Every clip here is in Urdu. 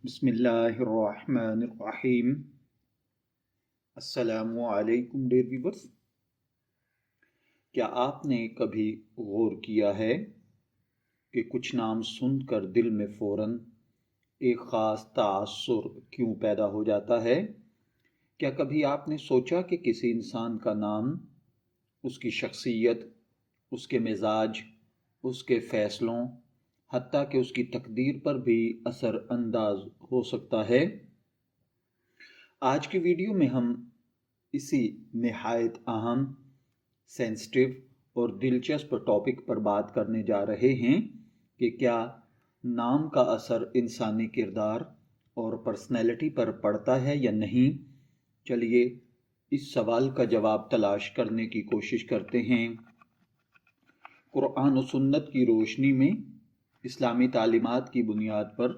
بسم اللہ الرحمن الرحیم۔ السلام علیکم ڈیئر ویورز۔ کیا آپ نے کبھی غور کیا ہے کہ کچھ نام سن کر دل میں فوراً ایک خاص تاثر کیوں پیدا ہو جاتا ہے؟ کیا کبھی آپ نے سوچا کہ کسی انسان کا نام اس کی شخصیت، اس کے مزاج، اس کے فیصلوں، حتیٰ کہ اس کی تقدیر پر بھی اثر انداز ہو سکتا ہے؟ آج کی ویڈیو میں ہم اسی نہایت اہم، سینسٹیو اور دلچسپ ٹاپک پر بات کرنے جا رہے ہیں کہ کیا نام کا اثر انسانی کردار اور پرسنالٹی پر پڑتا ہے یا نہیں؟ چلیے اس سوال کا جواب تلاش کرنے کی کوشش کرتے ہیں۔ قرآن و سنت کی روشنی میں اسلامی تعلیمات کی بنیاد پر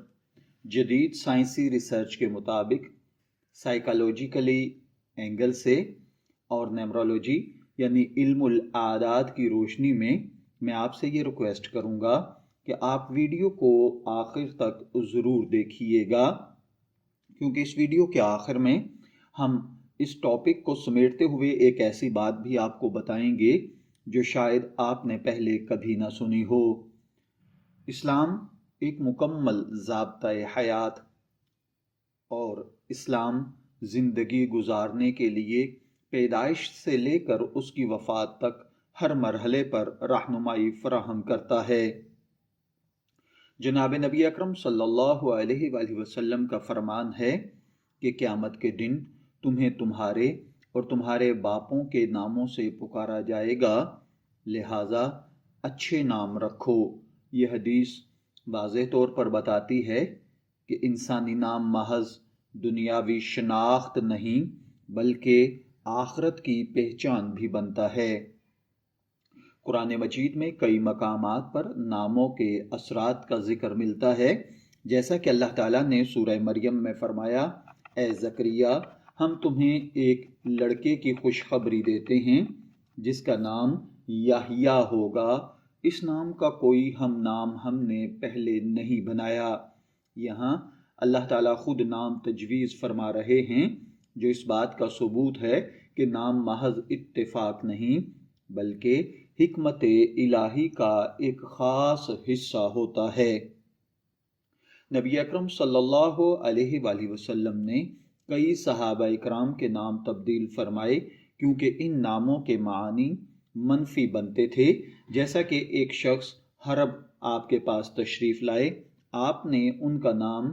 جدید سائنسی ریسرچ کے مطابق سائیکالوجیکلی اینگل سے اور نیمرولوجی یعنی علم الاعداد کی روشنی میں آپ سے یہ ریکویسٹ کروں گا کہ آپ ویڈیو کو آخر تک ضرور دیکھیے گا، کیونکہ اس ویڈیو کے آخر میں ہم اس ٹاپک کو سمیٹتے ہوئے ایک ایسی بات بھی آپ کو بتائیں گے جو شاید آپ نے پہلے کبھی نہ سنی ہو۔ اسلام ایک مکمل ضابطۂ حیات اور اسلام زندگی گزارنے کے لیے پیدائش سے لے کر اس کی وفات تک ہر مرحلے پر رہنمائی فراہم کرتا ہے۔ جناب نبی اکرم صلی اللہ علیہ وآلہ وسلم کا فرمان ہے کہ قیامت کے دن تمہیں تمہارے اور تمہارے باپوں کے ناموں سے پکارا جائے گا، لہٰذا اچھے نام رکھو۔ یہ حدیث واضح طور پر بتاتی ہے کہ انسانی نام محض دنیاوی شناخت نہیں بلکہ آخرت کی پہچان بھی بنتا ہے۔ قرآن مجید میں کئی مقامات پر ناموں کے اثرات کا ذکر ملتا ہے، جیسا کہ اللہ تعالیٰ نے سورہ مریم میں فرمایا، اے زکریا، ہم تمہیں ایک لڑکے کی خوشخبری دیتے ہیں جس کا نام یحییٰ ہوگا۔ اس نام کا کوئی نام ہم نے پہلے نہیں بنایا۔ یہاں اللہ تعالیٰ خود نام تجویز فرما رہے ہیں، جو اس بات کا ثبوت ہے کہ نام محض اتفاق نہیں بلکہ حکمت الہی کا ایک خاص حصہ ہوتا ہے۔ نبی اکرم صلی اللہ علیہ وآلہ وسلم نے کئی صحابہ اکرام کے نام تبدیل فرمائے کیونکہ ان ناموں کے معنی منفی بنتے تھے۔ جیسا کہ ایک شخص حرب آپ کے پاس تشریف لائے، آپ نے ان کا نام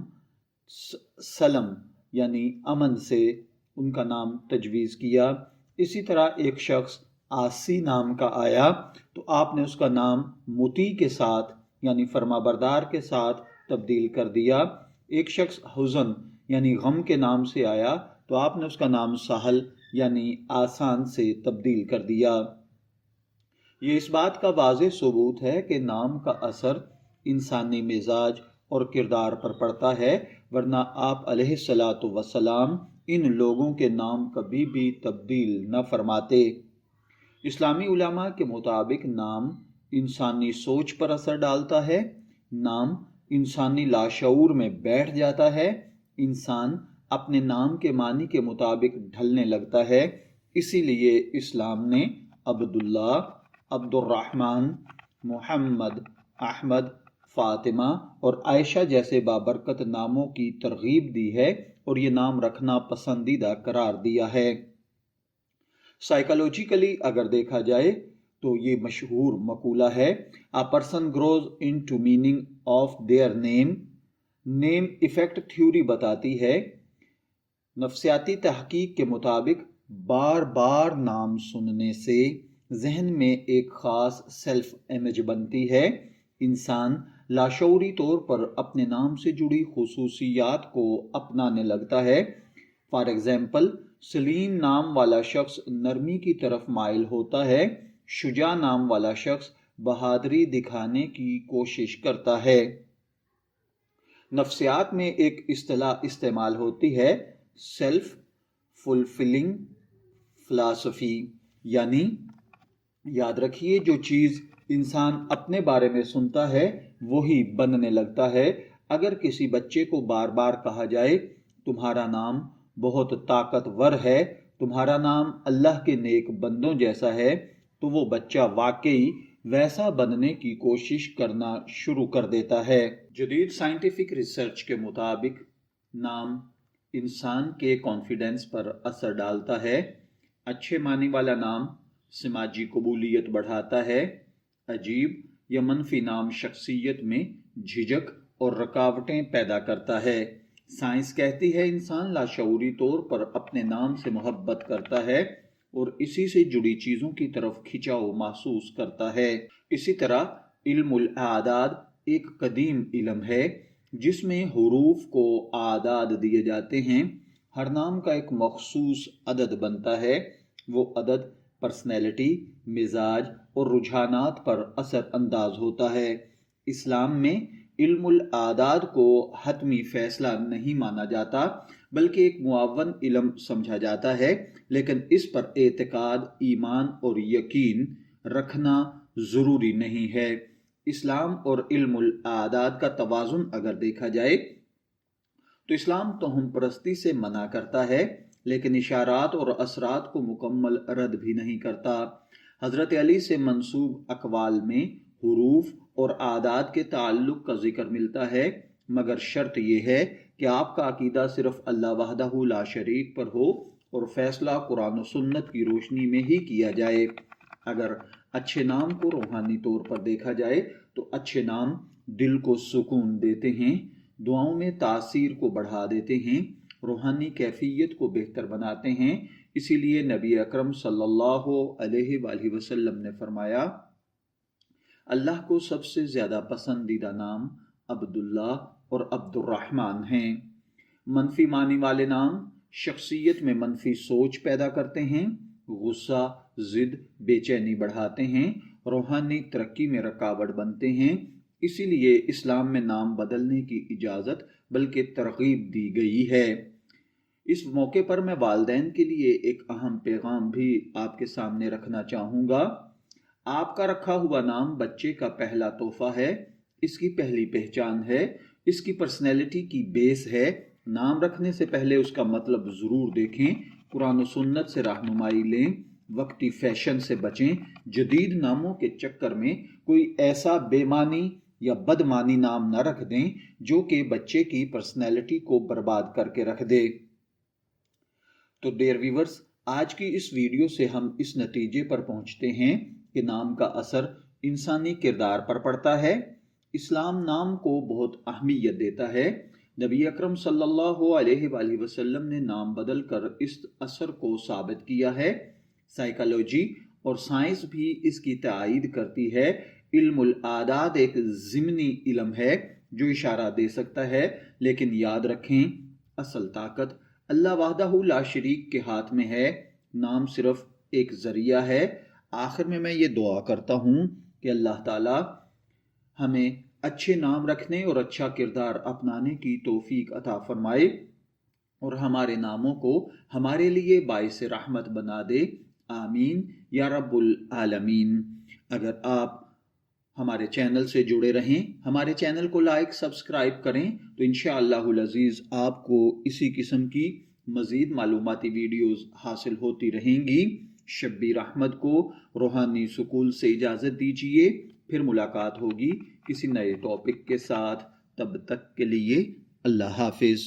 سلم یعنی امن سے ان کا نام تجویز کیا۔ اسی طرح ایک شخص آسی نام کا آیا تو آپ نے اس کا نام مطیع کے ساتھ یعنی فرما بردار کے ساتھ تبدیل کر دیا۔ ایک شخص حزن یعنی غم کے نام سے آیا تو آپ نے اس کا نام سہل یعنی آسان سے تبدیل کر دیا۔ یہ اس بات کا واضح ثبوت ہے کہ نام کا اثر انسانی مزاج اور کردار پر پڑتا ہے، ورنہ آپ علیہ الصلاۃ والسلام ان لوگوں کے نام کبھی بھی تبدیل نہ فرماتے۔ اسلامی علماء کے مطابق نام انسانی سوچ پر اثر ڈالتا ہے، نام انسانی لاشعور میں بیٹھ جاتا ہے، انسان اپنے نام کے معنی کے مطابق ڈھلنے لگتا ہے۔ اسی لیے اسلام نے عبداللہ، عبد الرحمن، محمد، احمد، فاطمہ اور عائشہ جیسے بابرکت ناموں کی ترغیب دی ہے اور یہ نام رکھنا پسندیدہ قرار دیا ہے۔ سائیکالوجیکلی اگر دیکھا جائے تو یہ مشہور مقولہ ہے، "A person grows into meaning of their name"۔ Name effect theory بتاتی ہے، نفسیاتی تحقیق کے مطابق بار بار نام سننے سے ذہن میں ایک خاص سیلف امیج بنتی ہے۔ انسان لاشعوری طور پر اپنے نام سے جڑی خصوصیات کو اپنانے لگتا ہے۔ فار ایگزامپل، سلیم نام والا شخص نرمی کی طرف مائل ہوتا ہے، شجاع نام والا شخص بہادری دکھانے کی کوشش کرتا ہے۔ نفسیات میں ایک اصطلاح استعمال ہوتی ہے، سیلف فلفلنگ فلاسفی، یعنی یاد رکھیے جو چیز انسان اپنے بارے میں سنتا ہے وہی بننے لگتا ہے۔ اگر کسی بچے کو بار بار کہا جائے تمہارا نام بہت طاقتور ہے، تمہارا نام اللہ کے نیک بندوں جیسا ہے، تو وہ بچہ واقعی ویسا بننے کی کوشش کرنا شروع کر دیتا ہے۔ جدید سائنٹیفک ریسرچ کے مطابق نام انسان کے کانفیڈنس پر اثر ڈالتا ہے۔ اچھے معنی والا نام سماجی قبولیت بڑھاتا ہے۔ عجیب یا منفی نام شخصیت میں جھجک اور رکاوٹیں پیدا کرتا ہے۔ سائنس کہتی ہے انسان لاشعوری طور پر اپنے نام سے محبت کرتا ہے اور اسی سے جڑی چیزوں کی طرف کھنچاؤ محسوس کرتا ہے۔ اسی طرح علم الاعداد ایک قدیم علم ہے جس میں حروف کو اعداد دیے جاتے ہیں۔ ہر نام کا ایک مخصوص عدد بنتا ہے۔ وہ عدد پرسنالٹی، مزاج اور رجحانات پر اثر انداز ہوتا ہے۔ اسلام میں علم الاعداد کو حتمی فیصلہ نہیں مانا جاتا بلکہ ایک معاون علم سمجھا جاتا ہے، لیکن اس پر اعتقاد، ایمان اور یقین رکھنا ضروری نہیں ہے۔ اسلام اور علم الاعداد کا توازن اگر دیکھا جائے تو اسلام توہم پرستی سے منع کرتا ہے لیکن اشارات اور اثرات کو مکمل رد بھی نہیں کرتا۔ حضرت علی سے منسوب اقوال میں حروف اور اعداد کے تعلق کا ذکر ملتا ہے، مگر شرط یہ ہے کہ آپ کا عقیدہ صرف اللہ وحدہ لا شریک پر ہو اور فیصلہ قرآن و سنت کی روشنی میں ہی کیا جائے۔ اگر اچھے نام کو روحانی طور پر دیکھا جائے تو اچھے نام دل کو سکون دیتے ہیں، دعاؤں میں تاثیر کو بڑھا دیتے ہیں، روحانی کیفیت کو بہتر بناتے ہیں۔ اسی لیے نبی اکرم صلی اللہ علیہ وآلہ وسلم نے فرمایا، اللہ کو سب سے زیادہ پسندیدہ نام عبداللہ اور عبد الرحمن ہیں۔ منفی معنی والے نام شخصیت میں منفی سوچ پیدا کرتے ہیں، غصہ، ضد، بے چینی بڑھاتے ہیں، روحانی ترقی میں رکاوٹ بنتے ہیں۔ اسی لیے اسلام میں نام بدلنے کی اجازت بلکہ ترغیب دی گئی ہے۔ اس موقع پر میں والدین کے لیے ایک اہم پیغام بھی آپ کے سامنے رکھنا چاہوں گا۔ آپ کا رکھا ہوا نام بچے کا پہلا تحفہ ہے، اس کی پہلی پہچان ہے، اس کی پرسنالٹی کی بیس ہے۔ نام رکھنے سے پہلے اس کا مطلب ضرور دیکھیں، قرآن و سنت سے رہنمائی لیں، وقتی فیشن سے بچیں، جدید ناموں کے چکر میں کوئی ایسا بے معنی یا بد معنی نام نہ رکھ دیں جو کہ بچے کی پرسنالٹی کو برباد کر کے رکھ دے۔ تو ڈیئر ویورز، آج کی اس ویڈیو سے ہم اس نتیجے پر پہنچتے ہیں کہ نام کا اثر انسانی کردار پر پڑتا ہے۔ اسلام نام کو بہت اہمیت دیتا ہے۔ نبی اکرم صلی اللہ علیہ وآلہ وسلم نے نام بدل کر اس اثر کو ثابت کیا ہے۔ سائیکالوجی اور سائنس بھی اس کی تائید کرتی ہے۔ علم الاعداد ایک ضمنی علم ہے جو اشارہ دے سکتا ہے، لیکن یاد رکھیں اصل طاقت اللہ وحدہ لا شریک کے ہاتھ میں ہے، نام صرف ایک ذریعہ ہے۔ آخر میں یہ دعا کرتا ہوں کہ اللہ تعالی ہمیں اچھے نام رکھنے اور اچھا کردار اپنانے کی توفیق عطا فرمائے اور ہمارے ناموں کو ہمارے لیے باعث رحمت بنا دے، آمین یا رب العالمین۔ اگر آپ ہمارے چینل سے جڑے رہیں، ہمارے چینل کو لائک سبسکرائب کریں تو انشاءاللہ العزیز آپ کو اسی قسم کی مزید معلوماتی ویڈیوز حاصل ہوتی رہیں گی۔ شبیر احمد کو روحانی سکول سے اجازت دیجیے، پھر ملاقات ہوگی کسی نئے ٹاپک کے ساتھ۔ تب تک کے لیے اللہ حافظ۔